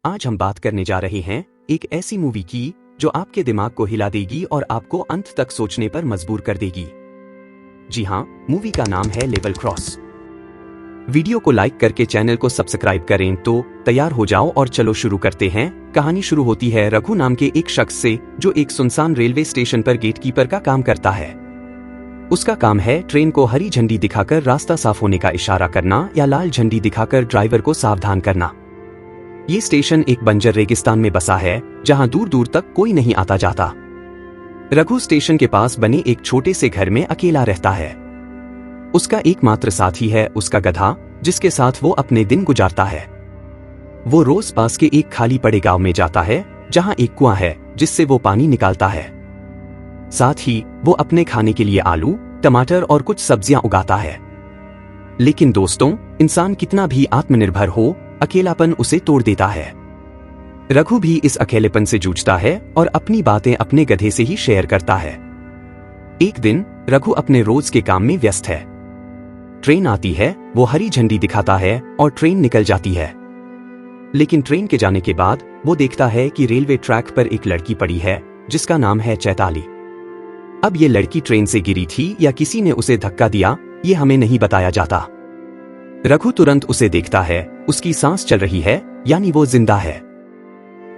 आज हम बात करने जा रहे हैं एक ऐसी मूवी की जो आपके दिमाग को हिला देगी और आपको अंत तक सोचने पर मजबूर कर देगी। जी हाँ, मूवी का नाम है लेवल क्रॉस। वीडियो को लाइक करके चैनल को सब्सक्राइब करें तो तैयार हो जाओ और चलो शुरू करते हैं। कहानी शुरू होती है रघु नाम के एक शख्स से जो एक सुनसान रेलवे स्टेशन पर गेटकीपर का काम करता है। उसका काम है ट्रेन को हरी झंडी दिखाकर रास्ता साफ होने का इशारा करना या लाल झंडी दिखाकर ड्राइवर को सावधान करना। ये स्टेशन एक बंजर रेगिस्तान में बसा है जहां दूर दूर तक कोई नहीं आता जाता। रघु स्टेशन के पास बने एक छोटे से घर में अकेला रहता है। उसका एकमात्र साथी है उसका गधा, जिसके साथ वो अपने दिन गुजारता है। वो रोज पास के एक खाली पड़े गांव में जाता है जहां एक कुआं है जिससे वो पानी निकालता है। साथ ही वो अपने खाने के लिए आलू, टमाटर और कुछ सब्जियां उगाता है। लेकिन दोस्तों, इंसान कितना भी आत्मनिर्भर हो, अकेलापन उसे तोड़ देता है। रघु भी इस अकेलेपन से जूझता है और अपनी बातें अपने गधे से ही शेयर करता है। एक दिन रघु अपने रोज के काम में व्यस्त है। ट्रेन आती है, वो हरी झंडी दिखाता है और ट्रेन निकल जाती है। लेकिन ट्रेन के जाने के बाद वो देखता है कि रेलवे ट्रैक पर एक लड़की पड़ी है जिसका नाम है चैताली। अब ये लड़की ट्रेन से गिरी थी या किसी ने उसे धक्का दिया, ये हमें नहीं बताया जाता। रघु तुरंत उसे देखता है, उसकी सांस चल रही है, यानी वो जिंदा है।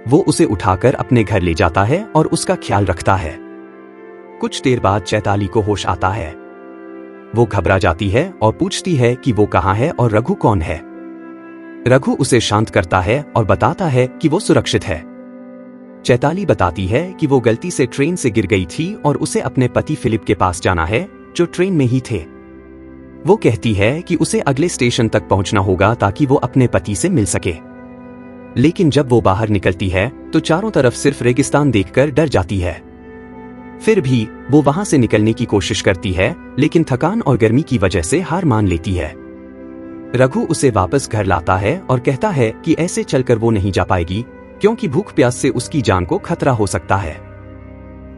वो उसे उठाकर अपने घर ले जाता है और उसका ख्याल रखता है। कुछ देर बाद चैताली को होश आता है। वो घबरा जाती है और पूछती है कि वो कहाँ है और रघु कौन है। रघु उसे शांत करता है और बताता है कि वो सुरक्षित है। चैताली बताती है कि वो गलती से ट्रेन से गिर गई थी और उसे अपने पति फिलिप के पास जाना है जो ट्रेन में ही थे। वो कहती है कि उसे अगले स्टेशन तक पहुंचना होगा ताकि वो अपने पति से मिल सके। लेकिन जब वो बाहर निकलती है तो चारों तरफ सिर्फ रेगिस्तान देखकर डर जाती है। फिर भी वो वहां से निकलने की कोशिश करती है, लेकिन थकान और गर्मी की वजह से हार मान लेती है। रघु उसे वापस घर लाता है और कहता है कि ऐसे चलकर वो नहीं जा पाएगी क्योंकि भूख प्यास से उसकी जान को खतरा हो सकता है।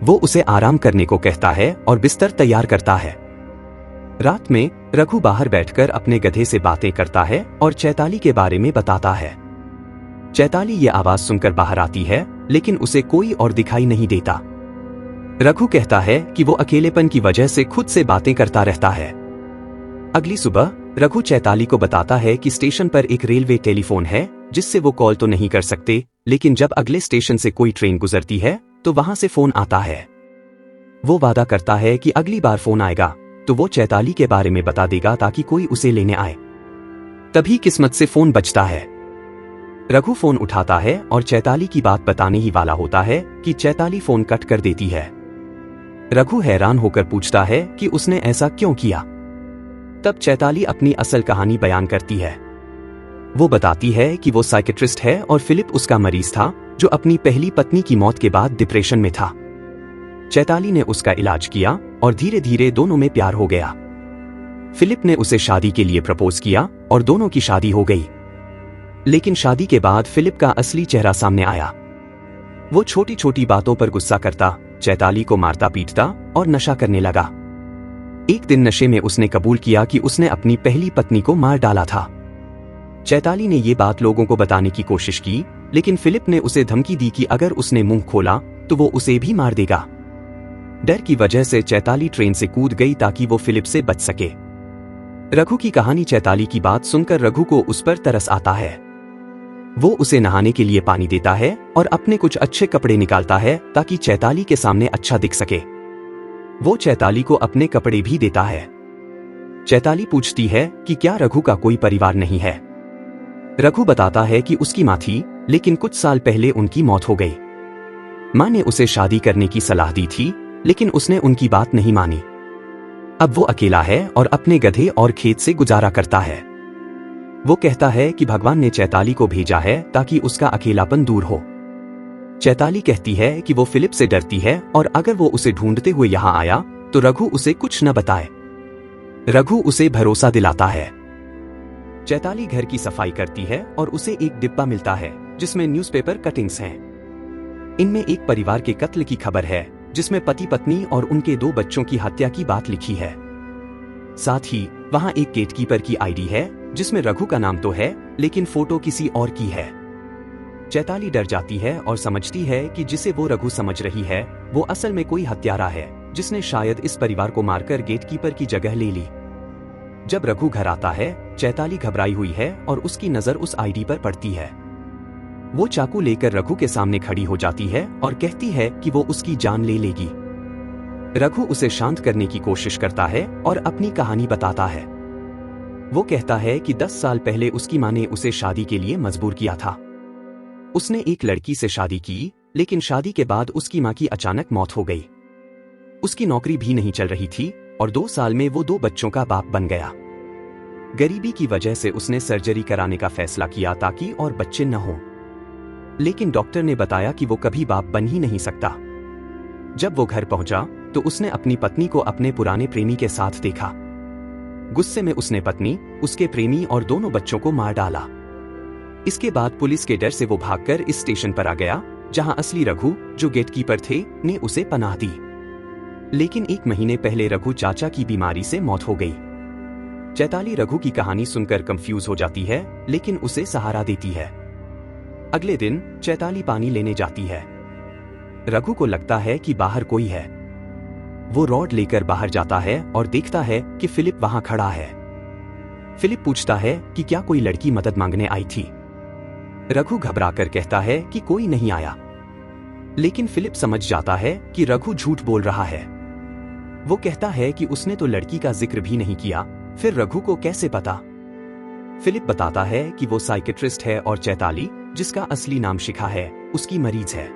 वो उसे आराम करने को कहता है और बिस्तर तैयार करता है। रात में रघु बाहर बैठकर अपने गधे से बातें करता है और चैताली के बारे में बताता है। चैताली ये आवाज सुनकर बाहर आती है, लेकिन उसे कोई और दिखाई नहीं देता। रघु कहता है कि वो अकेलेपन की वजह से खुद से बातें करता रहता है। अगली सुबह रघु चैताली को बताता है कि स्टेशन पर एक रेलवे टेलीफोन है जिससे वो कॉल तो नहीं कर सकते, लेकिन जब अगले स्टेशन से कोई ट्रेन गुजरती है तो वहां से फोन आता है। वो वादा करता है कि अगली बार फोन आएगा तो वो चैताली के बारे में बता देगा ताकि कोई उसे लेने आए। तभी किस्मत से फोन बजता है। रघु फोन उठाता है और चैताली की बात बताने ही वाला होता है कि चैताली फोन कट कर देती है। रघु हैरान होकर पूछता है कि उसने ऐसा क्यों किया। तब चैताली अपनी असल कहानी बयान करती है। वो बताती है कि वो साइकेट्रिस्ट है और फिलिप उसका मरीज था जो अपनी पहली पत्नी की मौत के बाद डिप्रेशन में था। चैताली ने उसका इलाज किया और धीरे धीरे दोनों में प्यार हो गया। फिलिप ने उसे शादी के लिए प्रपोज किया और दोनों की शादी हो गई। लेकिन शादी के बाद फिलिप का असली चेहरा सामने आया। वो छोटी छोटी बातों पर गुस्सा करता, चैताली को मारता पीटता और नशा करने लगा। एक दिन नशे में उसने कबूल किया कि उसने अपनी पहली पत्नी को मार डाला था। चैताली ने ये बात लोगों को बताने की कोशिश की, लेकिन फिलिप ने उसे धमकी दी कि अगर उसने मुंह खोला तो वो उसे भी मार देगा। डर की वजह से चैताली ट्रेन से कूद गई ताकि वो फिलिप से बच सके। रघु की कहानी चैताली की बात सुनकर रघु को उस पर तरस आता है। वो उसे नहाने के लिए पानी देता है और अपने कुछ अच्छे कपड़े निकालता है ताकि चैताली के सामने अच्छा दिख सके। वो चैताली को अपने कपड़े भी देता है। चैताली पूछती है कि क्या रघु का कोई परिवार नहीं है। रघु बताता है कि उसकी मां थी, लेकिन कुछ साल पहले उनकी मौत हो गई। मां ने उसे शादी करने की सलाह दी थी, लेकिन उसने उनकी बात नहीं मानी। अब वो अकेला है और अपने गधे और खेत से गुजारा करता है। वो कहता है कि भगवान ने चैताली को भेजा है ताकि उसका अकेलापन दूर हो। चैताली कहती है कि वो फिलिप से डरती है और अगर वो उसे ढूंढते हुए यहाँ आया तो रघु उसे कुछ न बताए। रघु उसे भरोसा दिलाता है। चैताली घर की सफाई करती है और उसे एक डिब्बा मिलता है जिसमें न्यूज़पेपर कटिंग्स हैं। इनमें एक परिवार के कत्ल की खबर है जिसमें पति पत्नी और उनके 2 बच्चों की हत्या की बात लिखी है। साथ ही वहां एक गेटकीपर की आईडी है जिसमें रघु का नाम तो है, लेकिन फोटो किसी और की है। चैताली डर जाती है और समझती है कि जिसे वो रघु समझ रही है वो असल में कोई हत्यारा है जिसने शायद इस परिवार को मारकर गेटकीपर की जगह ले ली। जब रघु घर आता है, चैताली घबराई हुई है और उसकी नजर उस आईडी पर पड़ती है। वो चाकू लेकर रघु के सामने खड़ी हो जाती है और कहती है कि वो उसकी जान ले लेगी। रघु उसे शांत करने की कोशिश करता है और अपनी कहानी बताता है। वो कहता है कि 10 साल पहले उसकी मां ने उसे शादी के लिए मजबूर किया था। उसने एक लड़की से शादी की, लेकिन शादी के बाद उसकी मां की अचानक मौत हो गई। उसकी नौकरी भी नहीं चल रही थी और 2 साल में वो 2 बच्चों का बाप बन गया। गरीबी की वजह से उसने सर्जरी कराने का फैसला किया ताकि और बच्चे न हों, लेकिन डॉक्टर ने बताया कि वो कभी बाप बन ही नहीं सकता। जब वो घर पहुंचा तो उसने अपनी पत्नी को अपने पुराने प्रेमी के साथ देखा। गुस्से में उसने पत्नी, उसके प्रेमी और दोनों बच्चों को मार डाला। इसके बाद पुलिस के डर से वो भागकर इस स्टेशन पर आ गया जहां असली रघु, जो गेटकीपर थे, ने उसे पनाह दी। लेकिन 1 महीने पहले रघु चाचा की बीमारी से मौत हो गई। चैताली रघु की कहानी सुनकर कंफ्यूज हो जाती है, लेकिन उसे सहारा देती है। अगले दिन चैताली पानी लेने जाती है। रघु को लगता है कि बाहर कोई है। वो रॉड लेकर बाहर जाता है और देखता है कि फिलिप वहां खड़ा है। फिलिप पूछता है कि क्या कोई लड़की मदद मांगने आई थी। रघु घबराकर कहता है कि कोई नहीं आया, लेकिन फिलिप समझ जाता है कि रघु झूठ बोल रहा है। वो कहता है कि उसने तो लड़की का जिक्र भी नहीं किया, फिर रघु को कैसे पता। फिलिप बताता है कि वो साइकेट्रिस्ट है और चैताली, जिसका असली नाम शिखा है, उसकी मरीज है।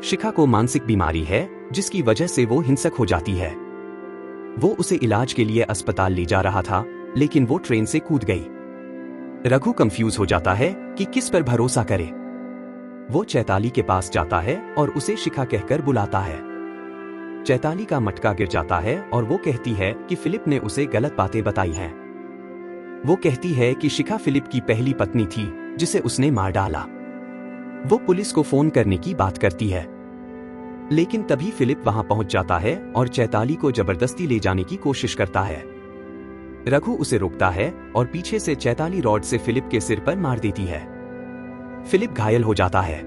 शिखा को मानसिक बीमारी है जिसकी वजह से वो हिंसक हो जाती है। वो उसे इलाज के लिए अस्पताल ले जा रहा था, लेकिन वो ट्रेन से कूद गई। रघु कंफ्यूज हो जाता है कि किस पर भरोसा करे। वो चैताली के पास जाता है और उसे शिखा कहकर बुलाता है। चैताली का मटका गिर जाता है और वो कहती है कि फिलिप ने उसे गलत बातें बताई हैं। वो कहती है कि शिखा फिलिप की पहली पत्नी थी जिसे उसने मार डाला। वो पुलिस को फोन करने की बात करती है, लेकिन तभी फिलिप वहां पहुंच जाता है और चैताली को जबरदस्ती ले जाने की कोशिश करता है। रघु उसे रोकता है और पीछे से चैताली रॉड से फिलिप के सिर पर मार देती है। फिलिप घायल हो जाता है।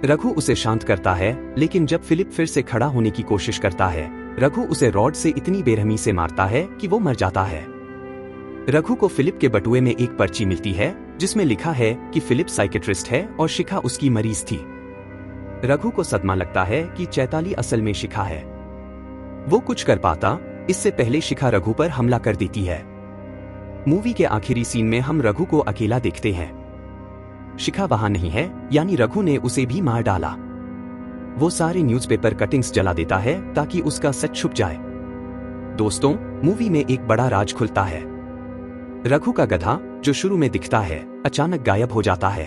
रघु उसे शांत करता है, लेकिन जब फिलिप फिर से खड़ा होने की कोशिश करता है, रघु उसे रॉड से इतनी बेरहमी से मारता है कि वो मर जाता है। रघु को फिलिप के बटुए में एक पर्ची मिलती है जिसमें लिखा है कि फिलिप साइकेट्रिस्ट है और शिखा उसकी मरीज थी। रघु को सदमा लगता है कि चैताली असल में शिखा है। वो कुछ कर पाता इससे पहले शिखा रघु पर हमला कर देती है। मूवी के आखिरी सीन में हम रघु को अकेला देखते हैं। शिखा वहां नहीं है, यानी रघु ने उसे भी मार डाला। वो सारे न्यूज़पेपर कटिंग्स जला देता है ताकि उसका सच छुप जाए। दोस्तों, मूवी में एक बड़ा राज खुलता है। रघु का गधा, जो शुरू में दिखता है, अचानक गायब हो जाता है।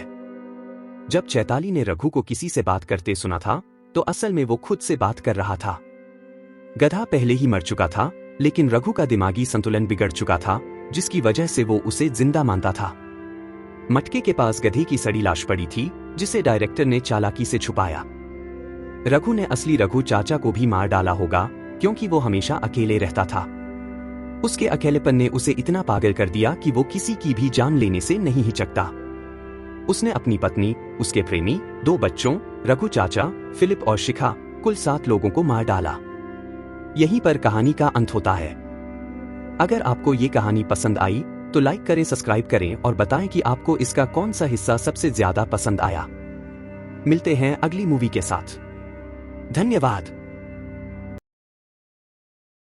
जब चैताली ने रघु को किसी से बात करते सुना था, तो असल में वो खुद से बात कर रहा था। गधा पहले ही मर चुका था, लेकिन रघु का दिमागी संतुलन बिगड़ चुका था, जिसकी वजह से वो उसे जिंदा मानता था। मटके के पास गधे की सड़ी लाश पड़ी थी, जिसे डायरेक्टर ने चालाकी से छुपाया। रघु ने असली रघु चाचा को भी मार डाला होगा, क्योंकि वो हमेशा अकेले रहता था। उसके अकेलेपन ने उसे इतना पागल कर दिया कि वो किसी की भी जान लेने से नहीं हिचकता। उसने अपनी पत्नी, उसके प्रेमी, 2 बच्चों, रघु चाचा, फिलिप और शिखा, कुल 7 लोगों को मार डाला। यहीं पर कहानी का अंत होता है। अगर आपको ये कहानी पसंद आई तो लाइक करें, सब्सक्राइब करें और बताएं कि आपको इसका कौन सा हिस्सा सबसे ज्यादा पसंद आया। मिलते हैं अगली मूवी के साथ। धन्यवाद।